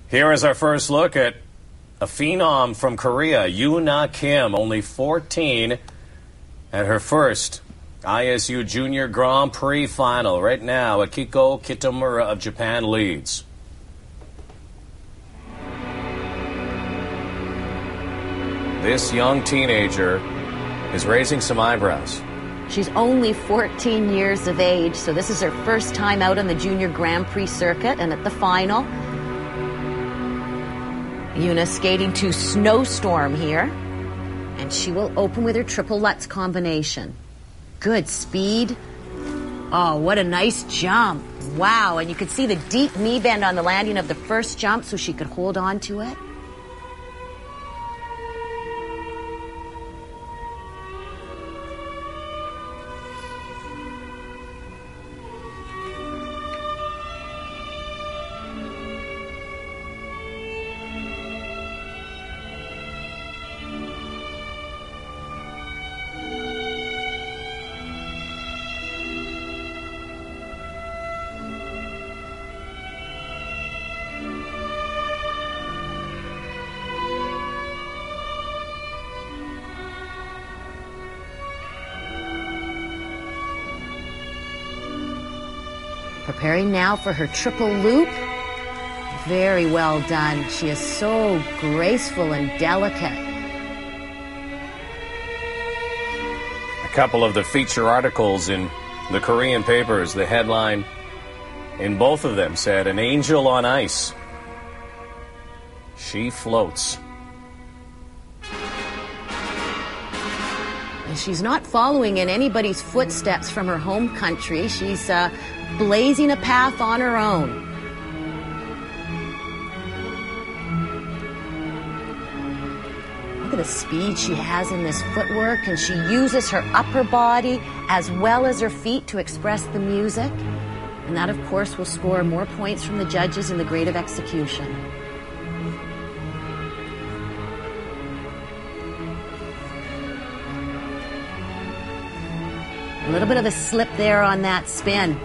Here is our first look at a phenom from Korea, Yuna Kim, only 14, at her first ISU Junior Grand Prix Final. Right now, Akiko Kitamura of Japan leads. This young teenager is raising some eyebrows. She's only 14 years of age, so this is her first time out on the Junior Grand Prix circuit and at the final. Yuna skating to Snowstorm here, and she will open with her triple Lutz combination. Good speed. Oh, what a nice jump. Wow, and you could see the deep knee bend on the landing of the first jump so she could hold on to it. Preparing now for her triple loop. Very well done. She is so graceful and delicate. A couple of the feature articles in the Korean papers, the headline in both of them said, "An angel on ice. She floats." And she's not following in anybody's footsteps from her home country. She's blazing a path on her own. Look at the speed she has in this footwork, and she uses her upper body as well as her feet to express the music. And that, of course, will score more points from the judges in the grade of execution. A little bit of a slip there on that spin.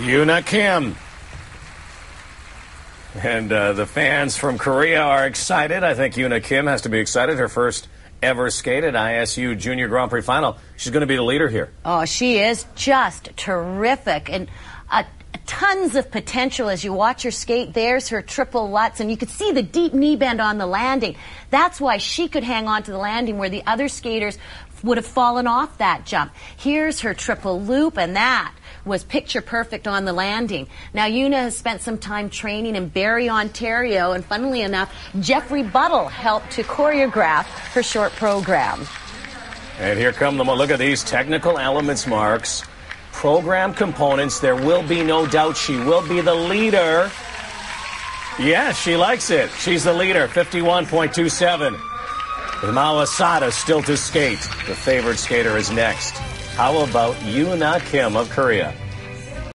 Yuna Kim. And the fans from Korea are excited. I think Yuna Kim has to be excited. Her first ever skate at ISU Junior Grand Prix Final. She's going to be the leader here. Oh, she is just terrific. And tons of potential as you watch her skate. There's her triple Lutz, and you could see the deep knee bend on the landing. That's why she could hang on to the landing where the other skaters would have fallen off that jump. Here's her triple loop, and that was picture perfect on the landing. Now, Yuna has spent some time training in Barrie, Ontario, and funnily enough, Jeffrey Buttle helped to choreograph her short program. And here come them. Look at these technical elements marks. Program components. There will be no doubt she will be the leader. Yes, she likes it. She's the leader, 51.27. With Mao Asada still to skate. The favored skater is next. How about Yuna Kim of Korea?